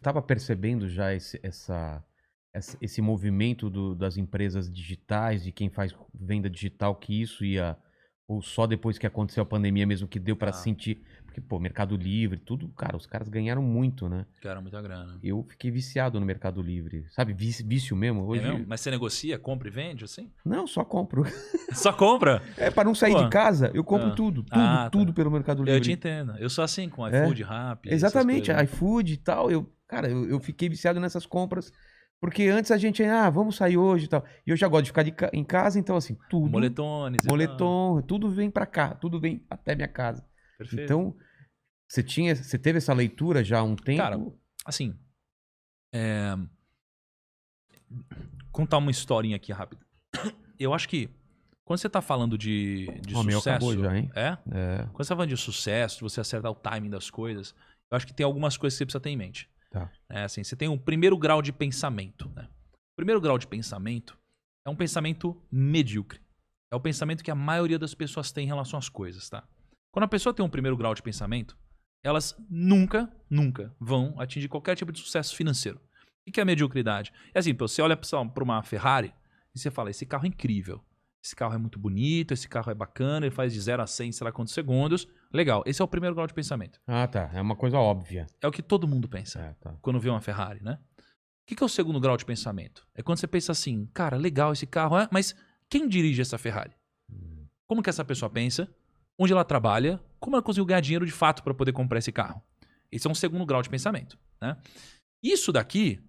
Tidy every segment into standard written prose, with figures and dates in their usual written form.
estava percebendo já esse movimento das empresas digitais, de quem faz venda digital, que isso ia... Ou só depois que aconteceu a pandemia mesmo que deu pra sentir... Porque, pô, Mercado Livre, tudo, cara, os caras ganharam muito, né? Ganharam muita grana. Eu fiquei viciado no Mercado Livre. Sabe, vício mesmo. Hoje... É mesmo? Mas você negocia, compra e vende, assim? Não, só compro. Só compra? Pra não sair Pô. de casa, eu compro tudo. Tudo pelo Mercado Livre. Eu te entendo. Eu sou assim com iFood, Rappi. Exatamente, iFood e tal. Cara, eu fiquei viciado nessas compras. Porque antes a gente, vamos sair hoje e tal. E eu já gosto de ficar em casa, então assim, tudo. Moletones. Moletom, tudo vem pra cá, tudo vem até minha casa. Perfeito. Então, você teve essa leitura já há um tempo? Cara, assim, contar uma historinha aqui rápida. Eu acho que quando você tá falando de sucesso... Meu acabou já, hein? Quando você tá falando de sucesso, de você acertar o timing das coisas, eu acho que tem algumas coisas que você precisa ter em mente. Tá. Assim, você tem um primeiro grau de pensamento. Né? O primeiro grau de pensamento é um pensamento medíocre. É o pensamento que a maioria das pessoas tem em relação às coisas, tá? Quando a pessoa tem um primeiro grau de pensamento, elas nunca vão atingir qualquer tipo de sucesso financeiro. O que é a mediocridade? É assim, você olha para uma Ferrari e você fala, esse carro é incrível. Esse carro é muito bonito, esse carro é bacana, ele faz de 0 a 100, sei lá quantos segundos. Legal, esse é o primeiro grau de pensamento. Ah, tá. É uma coisa óbvia. É o que todo mundo pensa quando vê uma Ferrari, né? O que é o segundo grau de pensamento? É quando você pensa assim, cara, legal esse carro, mas quem dirige essa Ferrari? Como que essa pessoa pensa? Onde ela trabalha? Como ela conseguiu ganhar dinheiro de fato para poder comprar esse carro? Esse é um segundo grau de pensamento, né? Isso daqui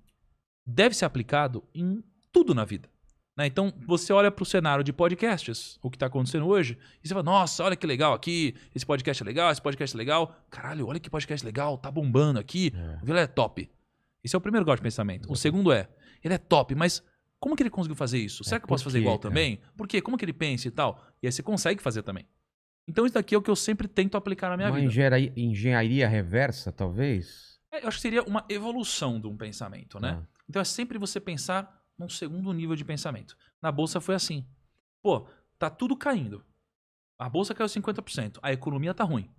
deve ser aplicado em tudo na vida. Né? Então, você olha para o cenário de podcasts, o que está acontecendo hoje, e você fala, nossa, olha que legal aqui, esse podcast é legal, esse podcast é legal. Caralho, olha que podcast legal, tá bombando aqui, o Vila é top. Esse é o primeiro grau de pensamento. O segundo ele é top, mas como que ele conseguiu fazer isso? Será que eu posso fazer igual também? Por quê? Como que ele pensa e tal? E aí você consegue fazer também. Então, isso daqui é o que eu sempre tento aplicar na minha vida. Uma engenharia reversa, talvez? Eu acho que seria uma evolução de um pensamento, né? Então, é sempre você pensar num segundo nível de pensamento. Na bolsa foi assim. Pô, tá tudo caindo. A bolsa caiu 50%. A economia tá ruim.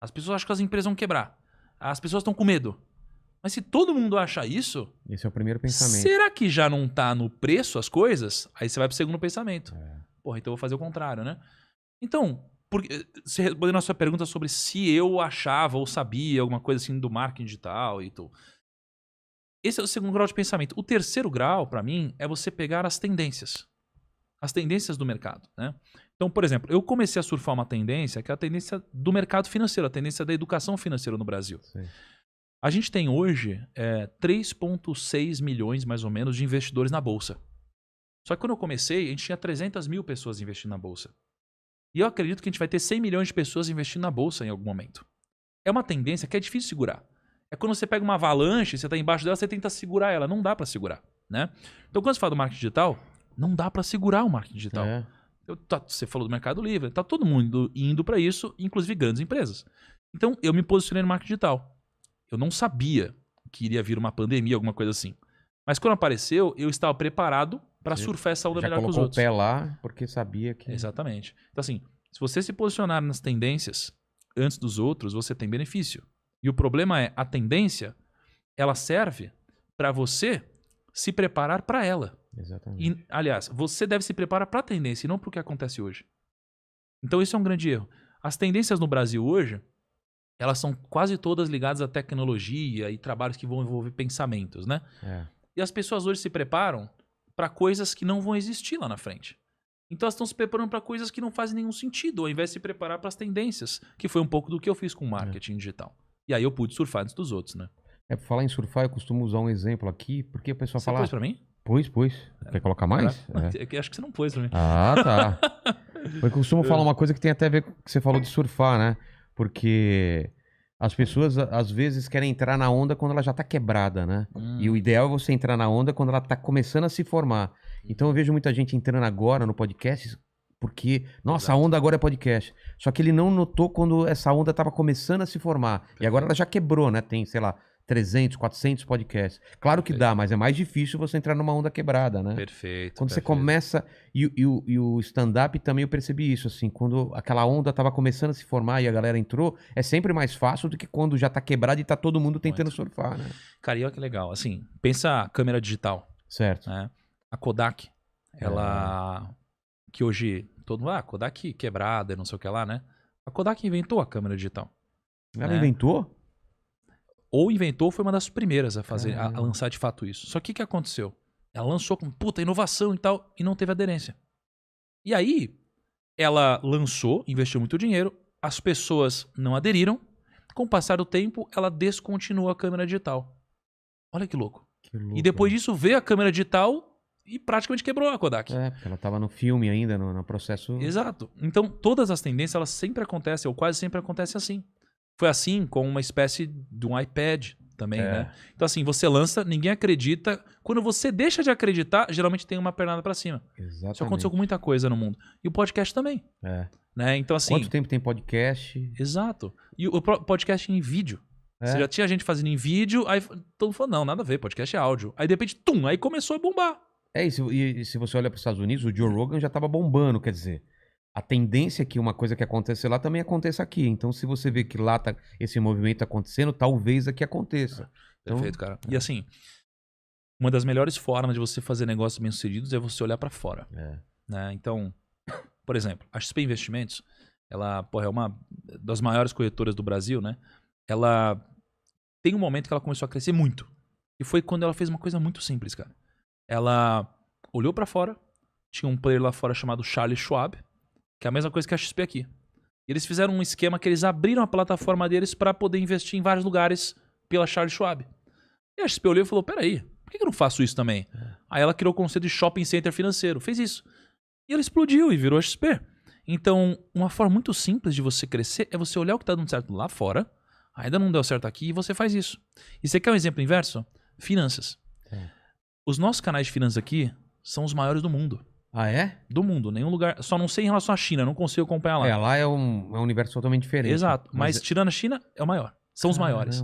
As pessoas acham que as empresas vão quebrar. As pessoas estão com medo. Mas se todo mundo acha isso... Esse é o primeiro pensamento. Será que já não tá no preço as coisas? Aí você vai pro segundo pensamento. Porra, então eu vou fazer o contrário, né? Então, se respondendo a sua pergunta sobre se eu achava ou sabia alguma coisa assim do marketing digital e tudo... Esse é o segundo grau de pensamento. O terceiro grau, para mim, é você pegar as tendências. As tendências do mercado. Né? Então, por exemplo, eu comecei a surfar uma tendência que é a tendência do mercado financeiro, a tendência da educação financeira no Brasil. Sim. A gente tem hoje 3,6 milhões, mais ou menos, de investidores na Bolsa. Só que quando eu comecei, a gente tinha 300 mil pessoas investindo na Bolsa. E eu acredito que a gente vai ter 100 milhões de pessoas investindo na Bolsa em algum momento. É uma tendência que é difícil segurar. É quando você pega uma avalanche, você está embaixo dela, você tenta segurar ela. Não dá para segurar, né? Então, quando você fala do marketing digital, não dá para segurar o marketing digital. Você falou do Mercado Livre, tá todo mundo indo para isso, inclusive grandes empresas. Então, eu me posicionei no marketing digital. Eu não sabia que iria vir uma pandemia, alguma coisa assim. Mas quando apareceu, eu estava preparado para surfar essa onda melhor que os outros. Já colocou o pé lá porque sabia que... Exatamente. Então, assim, se você se posicionar nas tendências antes dos outros, você tem benefício. E o problema é, a tendência, ela serve para você se preparar para ela. Exatamente. E, aliás, você deve se preparar para a tendência e não para o que acontece hoje. Então, isso é um grande erro. As tendências no Brasil hoje, elas são quase todas ligadas à tecnologia e trabalhos que vão envolver pensamentos, né? E as pessoas hoje se preparam para coisas que não vão existir lá na frente. Então, elas estão se preparando para coisas que não fazem nenhum sentido, ao invés de se preparar para as tendências, que foi um pouco do que eu fiz com o marketing digital. E aí eu pude surfar antes dos outros, né? Pra falar em surfar, eu costumo usar um exemplo aqui, porque o pessoal fala... Você pôs pra mim? Pôs. Quer colocar mais? Acho que você não pôs pra mim. Ah, tá. Eu costumo falar uma coisa que tem até a ver com o que você falou de surfar, né? Porque as pessoas, às vezes, querem entrar na onda quando ela já tá quebrada, né? E o ideal é você entrar na onda quando ela tá começando a se formar. Então eu vejo muita gente entrando agora no podcast... Porque, nossa, a onda agora é podcast. Só que ele não notou quando essa onda estava começando a se formar. E agora ela já quebrou, né? Tem, sei lá, 300, 400 podcasts. Claro que dá, mas é mais difícil você entrar numa onda quebrada, né? Perfeito. Quando você começa... E o stand-up também eu percebi isso, assim. Quando aquela onda tava começando a se formar e a galera entrou, é sempre mais fácil do que quando já tá quebrado e tá todo mundo tentando surfar, né? Cara, e olha que legal. Assim, pensa a câmera digital. Certo. Né? A Kodak, ela... Que hoje todo mundo... Kodak quebrada e não sei o que lá, né? A Kodak inventou a câmera digital. Ela inventou? Ou inventou, foi uma das primeiras a fazer, a lançar de fato isso. Só que o que aconteceu? Ela lançou com puta inovação e tal, e não teve aderência. E aí, ela lançou, investiu muito dinheiro, as pessoas não aderiram. Com o passar do tempo, ela descontinuou a câmera digital. Olha que louco. E depois disso veio a câmera digital e praticamente quebrou a Kodak. Porque ela tava no filme ainda, no processo... Exato. Então, todas as tendências, elas sempre acontecem, ou quase sempre acontecem assim. Foi assim com uma espécie de um iPad também, né? Então, assim, você lança, ninguém acredita. Quando você deixa de acreditar, geralmente tem uma pernada pra cima. Exatamente. Isso aconteceu com muita coisa no mundo. E o podcast também. Né? Então, assim... Quanto tempo tem podcast? Exato. E o podcast em vídeo. Você já tinha gente fazendo em vídeo, aí todo mundo falou, não, nada a ver, podcast é áudio. Aí, de repente, aí começou a bombar. E se você olha para os Estados Unidos, o Joe Rogan já estava bombando, quer dizer, a tendência é que uma coisa que acontece lá também aconteça aqui. Então, se você vê que lá esse movimento tá acontecendo, talvez aqui aconteça. Perfeito, cara. E assim, uma das melhores formas de você fazer negócios bem-sucedidos é você olhar para fora. Né? Então, por exemplo, a XP Investimentos, ela é uma das maiores corretoras do Brasil, né? Ela tem um momento que ela começou a crescer muito. E foi quando ela fez uma coisa muito simples, cara. Ela olhou pra fora, tinha um player lá fora chamado Charles Schwab, que é a mesma coisa que a XP aqui. E eles fizeram um esquema que eles abriram a plataforma deles para poder investir em vários lugares pela Charles Schwab. E a XP olhou e falou, peraí, por que eu não faço isso também? Aí ela criou o conceito de shopping center financeiro, fez isso. E ela explodiu e virou a XP. Então, uma forma muito simples de você crescer é você olhar o que está dando certo lá fora, ainda não deu certo aqui e você faz isso. E você quer um exemplo inverso? Finanças. Os nossos canais de finanças aqui são os maiores do mundo. Ah, é? Do mundo. Nenhum lugar. Só não sei em relação à China, não consigo acompanhar lá. Lá é um universo totalmente diferente. Exato. Mas tirando a China, é o maior. São os maiores.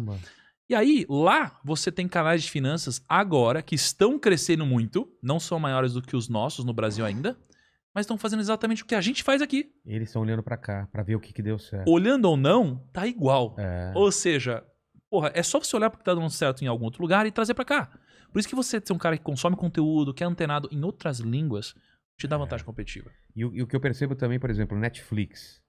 E aí, lá, você tem canais de finanças agora que estão crescendo muito. Não são maiores do que os nossos no Brasil ainda. Mas estão fazendo exatamente o que a gente faz aqui. Eles estão olhando pra cá, pra ver o que deu certo. Olhando ou não, tá igual. Ou seja, porra, é só você olhar porque tá dando certo em algum outro lugar e trazer pra cá. Por isso que você ser um cara que consome conteúdo, que é antenado em outras línguas, te dá vantagem competitiva. E o que eu percebo também, por exemplo, Netflix.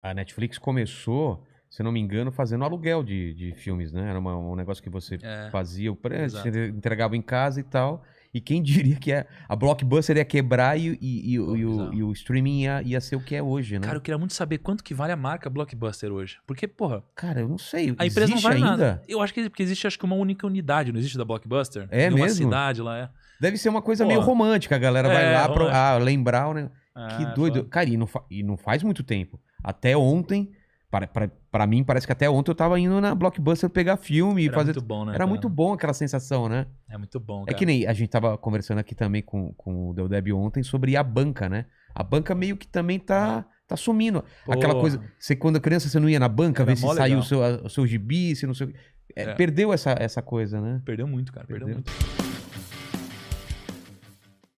A Netflix começou, se não me engano, fazendo aluguel de filmes, né? Era um negócio que você fazia, você entregava em casa e tal. E quem diria que a Blockbuster ia quebrar e o streaming ia ser o que é hoje, né? Cara, eu queria muito saber quanto que vale a marca Blockbuster hoje. Porque, porra... Cara, eu não sei. A empresa existe não vale ainda? nada. Eu acho que porque existe uma única unidade, não existe da Blockbuster? É mesmo? Uma mesmo? cidade lá, Deve ser uma coisa meio romântica. A galera vai lá pra lembrar, né? Que doido. Foda. Cara, e não faz muito tempo. Até ontem... Pra mim, parece que até ontem eu tava indo na Blockbuster pegar filme e fazer... Muito bom, né? Era muito bom aquela sensação, né? É muito bom, É cara. que nem a gente tava conversando aqui também com o Deldeb ontem sobre a banca, né? A banca meio que também tá sumindo. Aquela coisa... Você, quando criança, você não ia na banca ver se saiu o seu gibi, se não sei o que. Perdeu essa coisa, né? Perdeu muito, cara. Perdeu muito.